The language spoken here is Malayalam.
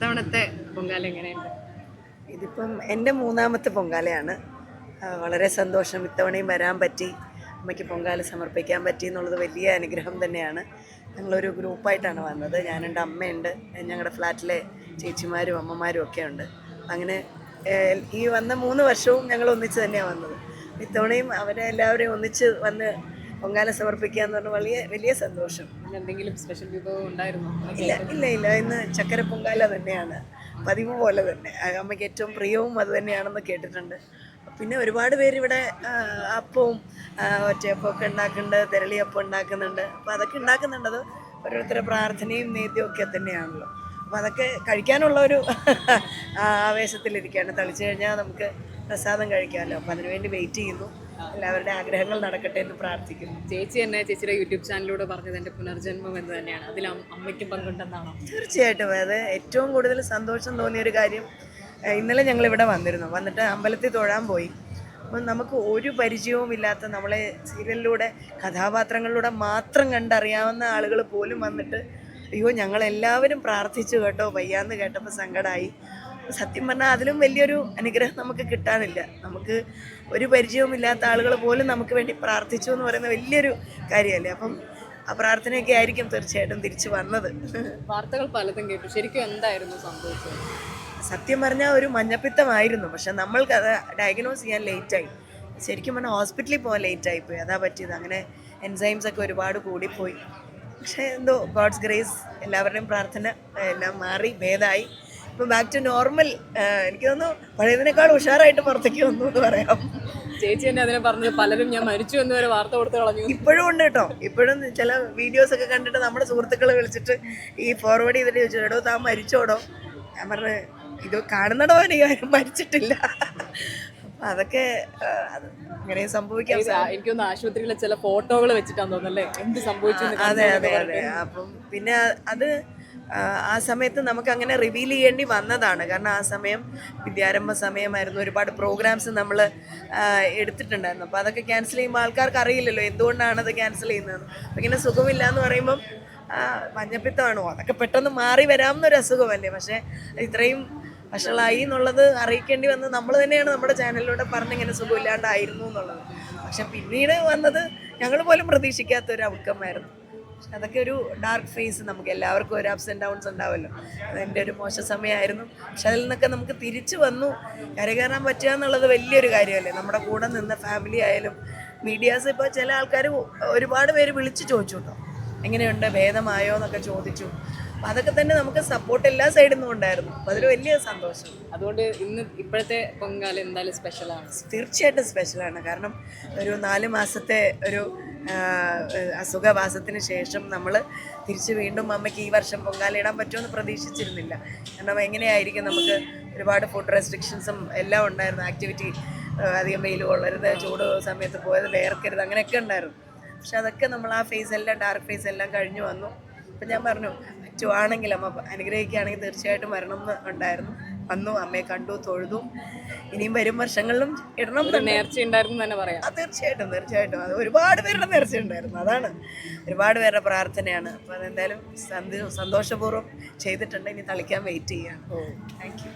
ഇത്തവണത്തെ പൊങ്കാല എങ്ങനെയുണ്ട്? ഇതിപ്പം എൻ്റെ മൂന്നാമത്തെ പൊങ്കാലയാണ്. വളരെ സന്തോഷം, ഇത്തവണയും വരാൻ പറ്റി, അമ്മയ്ക്ക് പൊങ്കാല സമർപ്പിക്കാൻ പറ്റി എന്നുള്ളത് വലിയ അനുഗ്രഹം തന്നെയാണ്. ഞങ്ങളൊരു ഗ്രൂപ്പായിട്ടാണ് വന്നത്. ഞാനുണ്ട്, അമ്മയുണ്ട്, ഞങ്ങളുടെ ഫ്ലാറ്റിലെ ചേച്ചിമാരും അമ്മമാരും ഒക്കെ ഉണ്ട്. അങ്ങനെ ഈ വന്ന 3 വർഷവും ഞങ്ങൾ ഒന്നിച്ച് തന്നെയാണ് വന്നത്. ഇത്തവണയും അവരെ എല്ലാവരെയും ഒന്നിച്ച് വന്ന് പൊങ്കാല സമർപ്പിക്കുക എന്ന് പറഞ്ഞാൽ വലിയ വലിയ സന്തോഷം. എന്തെങ്കിലും സ്പെഷ്യൽ വിഭവം ഉണ്ടായിരുന്നോ? ഇല്ല ഇല്ല ഇല്ല, ഇന്ന് ചക്കര പൊങ്കാല തന്നെയാണ്, പതിവ് പോലെ തന്നെ. അമ്മയ്ക്ക് ഏറ്റവും പ്രിയവും അത് തന്നെയാണെന്ന് കേട്ടിട്ടുണ്ട്. പിന്നെ ഒരുപാട് പേര് ഇവിടെ അപ്പവും ഒറ്റയപ്പമൊക്കെ ഉണ്ടാക്കുന്നുണ്ട്, തെരളിയപ്പം ഉണ്ടാക്കുന്നുണ്ട്. അപ്പോൾ അതൊക്കെ ഉണ്ടാക്കുന്നുണ്ട്. അത് ഓരോരുത്തരുടെ പ്രാർത്ഥനയും നേദ്യവും ഒക്കെ തന്നെയാണല്ലോ. അപ്പോൾ അതൊക്കെ കഴിക്കാനുള്ള ഒരു ആവേശത്തിലിരിക്കുകയാണ്. തളിച്ചു കഴിഞ്ഞാൽ നമുക്ക് പ്രസാദം കഴിക്കാമല്ലോ. അപ്പോൾ അതിനുവേണ്ടി വെയിറ്റ് ചെയ്യുന്നു. എല്ലാവരുടെ ആഗ്രഹങ്ങൾ നടക്കട്ടെ എന്ന് പ്രാർത്ഥിക്കുന്നു. ചേച്ചി തന്നെ ചേച്ചിയുടെ യൂട്യൂബ് ചാനലിലൂടെ പറഞ്ഞത് എൻ്റെ പുനർജന്മം എന്ന് തന്നെയാണ്. അതിൽ അമ്മയ്ക്കും പങ്കുണ്ടെന്നാണോ? തീർച്ചയായിട്ടും. അത് ഏറ്റവും കൂടുതൽ സന്തോഷം തോന്നിയൊരു കാര്യം, ഇന്നലെ ഞങ്ങളിവിടെ വന്നിട്ട് അമ്പലത്തിൽ തൊഴാൻ പോയി. അപ്പം നമുക്ക് ഒരു പരിചയവും ഇല്ലാത്ത, നമ്മളെ സീരിയലിലൂടെ കഥാപാത്രങ്ങളിലൂടെ മാത്രം കണ്ടറിയാവുന്ന ആളുകൾ പോലും വന്നിട്ട്, അയ്യോ ഞങ്ങളെല്ലാവരും പ്രാർത്ഥിച്ചു കേട്ടോ, വയ്യാന്ന് കേട്ടപ്പോൾ സങ്കടമായി. സത്യം പറഞ്ഞാൽ അതിലും വലിയൊരു അനുഗ്രഹം നമുക്ക് കിട്ടാനില്ല. നമുക്ക് ഒരു പരിചയവും ഇല്ലാത്ത ആളുകൾ പോലും നമുക്ക് വേണ്ടി പ്രാർത്ഥിച്ചു എന്ന് പറയുന്ന വലിയൊരു കാര്യമല്ലേ. അപ്പം ആ പ്രാർത്ഥനയൊക്കെ ആയിരിക്കും തീർച്ചയായിട്ടും തിരിച്ചു വന്നത്. വാർത്തകൾ പലതും കേട്ടു, ശരിക്കും എന്തായിരുന്നു സംഭവിച്ചത്? സത്യം പറഞ്ഞാൽ ഒരു മഞ്ഞപ്പിത്തമായിരുന്നു. പക്ഷെ നമ്മൾക്ക് അത് ഡയഗ്നോസ് ചെയ്യാൻ ലേറ്റായി. ശരിക്കും പറഞ്ഞാൽ ഹോസ്പിറ്റലിൽ പോകാൻ ലേറ്റായിപ്പോയി, അതാ പറ്റിയത്. അങ്ങനെ എൻസൈംസ് ഒക്കെ ഒരുപാട് കൂടിപ്പോയി. പക്ഷേ എന്തോ ഗോഡ്സ് ഗ്രേസ്, എല്ലാവരുടെയും പ്രാർത്ഥന എല്ലാം മാറി ഭേദമായി. ഇപ്പം ബാക്ക് ടു നോർമൽ. എനിക്ക് തോന്നുന്നു പഴയതിനേക്കാൾ ഉഷാറായിട്ട് പുറത്തേക്ക് വന്നു എന്ന് പറയാം. ചേച്ചി തന്നെ അതിനെ പറഞ്ഞത്, പലരും ഞാൻ മരിച്ചു എന്ന് വരെ വാർത്ത കൊടുത്ത് കളഞ്ഞു. ഇപ്പോഴും ഉണ്ട് കേട്ടോ. ഇപ്പോഴും ചില വീഡിയോസ് ഒക്കെ കണ്ടിട്ട് നമ്മുടെ സുഹൃത്തുക്കളെ വിളിച്ചിട്ട് ഈ ഫോർവേഡ് ചെയ്തിട്ട് ചോദിച്ചു, എടോ താൻ മരിച്ചോടോ? ഞാൻ പറഞ്ഞ് ഇത് കാണുന്നിടോ എനിക്ക് മരിച്ചിട്ടില്ല. അപ്പം അതൊക്കെ അങ്ങനെ സംഭവിക്കാം. എനിക്കൊന്ന് ആശുപത്രിയിലെ ചില ഫോട്ടോകൾ വെച്ചിട്ടാന്ന് തോന്നുന്നല്ലേ എന്ത് സംഭവിച്ചു. അതെ അതെ അതെ. അപ്പം പിന്നെ അത് ആ സമയത്ത് നമുക്ക് അങ്ങനെ റിവീൽ ചെയ്യേണ്ടി വന്നതാണ്. കാരണം ആ സമയം വിദ്യാരംഭ സമയമായിരുന്നു. ഒരുപാട് പ്രോഗ്രാംസ് നമ്മൾ എടുത്തിട്ടുണ്ടായിരുന്നു. അപ്പോൾ അതൊക്കെ ക്യാൻസൽ ചെയ്യുമ്പോൾ ആൾക്കാർക്ക് അറിയില്ലല്ലോ എന്തുകൊണ്ടാണ് അത് ക്യാൻസൽ ചെയ്യുന്നത്. അപ്പം ഇങ്ങനെ സുഖമില്ല എന്ന് പറയുമ്പം മഞ്ഞപ്പിത്തമാണോ, അതൊക്കെ പെട്ടെന്ന് മാറി വരാവുന്നൊരു അസുഖമല്ലേ. പക്ഷേ ഇത്രയും വഷളായി എന്നുള്ളത് അറിയിക്കേണ്ടി വന്നത് നമ്മൾ തന്നെയാണ് നമ്മുടെ ചാനലിലൂടെ പറഞ്ഞിങ്ങനെ സുഖമില്ലാണ്ടായിരുന്നു എന്നുള്ളത്. പക്ഷെ പിന്നീട് വന്നത് ഞങ്ങൾ പോലും പ്രതീക്ഷിക്കാത്തൊരു ഔട്ട്കമായിരുന്നു. അതൊക്കെ ഒരു ഡാർക്ക് ഫേസ്, നമുക്ക് എല്ലാവർക്കും ഒരു അപ്സ് ആൻഡ് ഡൗൺസ് ഉണ്ടാവുമല്ലോ. അതെൻ്റെ ഒരു മോശ സമയമായിരുന്നു. പക്ഷെ അതിൽ നിന്നൊക്കെ നമുക്ക് തിരിച്ചു വന്നു കരകയറാൻ പറ്റുക എന്നുള്ളത് വലിയൊരു കാര്യമല്ലേ. നമ്മുടെ കൂടെ നിന്ന ഫാമിലി ആയാലും മീഡിയാസ്, ഇപ്പോൾ ചില ആൾക്കാർ ഒരുപാട് പേര് വിളിച്ച് ചോദിച്ചു കേട്ടോ, എങ്ങനെയുണ്ട്, ഭേദമായോ എന്നൊക്കെ ചോദിച്ചു. അപ്പം അതൊക്കെ തന്നെ നമുക്ക് സപ്പോർട്ട് എല്ലാ സൈഡിൽ നിന്നും ഉണ്ടായിരുന്നു. അപ്പം അതിൽ വലിയ സന്തോഷം. അതുകൊണ്ട് ഇന്ന് ഇപ്പോഴത്തെ പൊങ്കാല എന്തായാലും സ്പെഷ്യലാണ്. തീർച്ചയായിട്ടും സ്പെഷ്യലാണ്. കാരണം ഒരു 4 മാസത്തെ ഒരു അസുഖവാസത്തിന് ശേഷം നമ്മൾ തിരിച്ച് വീണ്ടും അമ്മയ്ക്ക് ഈ വർഷം പൊങ്കാല ഇടാൻ പറ്റുമെന്ന് പ്രതീക്ഷിച്ചിരുന്നില്ല. കാരണം എങ്ങനെയായിരിക്കും, നമുക്ക് ഒരുപാട് ഫുഡ് റെസ്ട്രിക്ഷൻസും എല്ലാം ഉണ്ടായിരുന്നു. ആക്ടിവിറ്റി അധികം വെയിൽ കൊള്ളരുത്, ചൂട് സമയത്ത് പോയത് വേർക്കരുത്, അങ്ങനെയൊക്കെ ഉണ്ടായിരുന്നു. പക്ഷെ അതൊക്കെ നമ്മൾ ആ ഫേസ് എല്ലാം, ഡാർക്ക് ഫേസ് എല്ലാം കഴിഞ്ഞു വന്നു. അപ്പം ഞാൻ പറഞ്ഞു, പറ്റുവാണെങ്കിൽ അമ്മ അനുഗ്രഹിക്കുകയാണെങ്കിൽ തീർച്ചയായിട്ടും വരണം എന്ന് ഉണ്ടായിരുന്നു. വന്നു, അമ്മയെ കണ്ടു, തൊഴുതു. ഇനിയും വരും വർഷങ്ങളിലും ഇടണം. നേർച്ച ഉണ്ടായിരുന്നു തന്നെ പറയാം. തീർച്ചയായിട്ടും തീർച്ചയായിട്ടും. അത് ഒരുപാട് പേരുടെ നേർച്ച ഉണ്ടായിരുന്നു. അതാണ്, ഒരുപാട് പേരുടെ പ്രാർത്ഥനയാണ്. അപ്പോൾ അതെന്തായാലും സന്തോഷപൂർവ്വം ചെയ്തിട്ടുണ്ട്. ഇനി തളിക്കാൻ വെയിറ്റ് ചെയ്യാണ്. Thank you.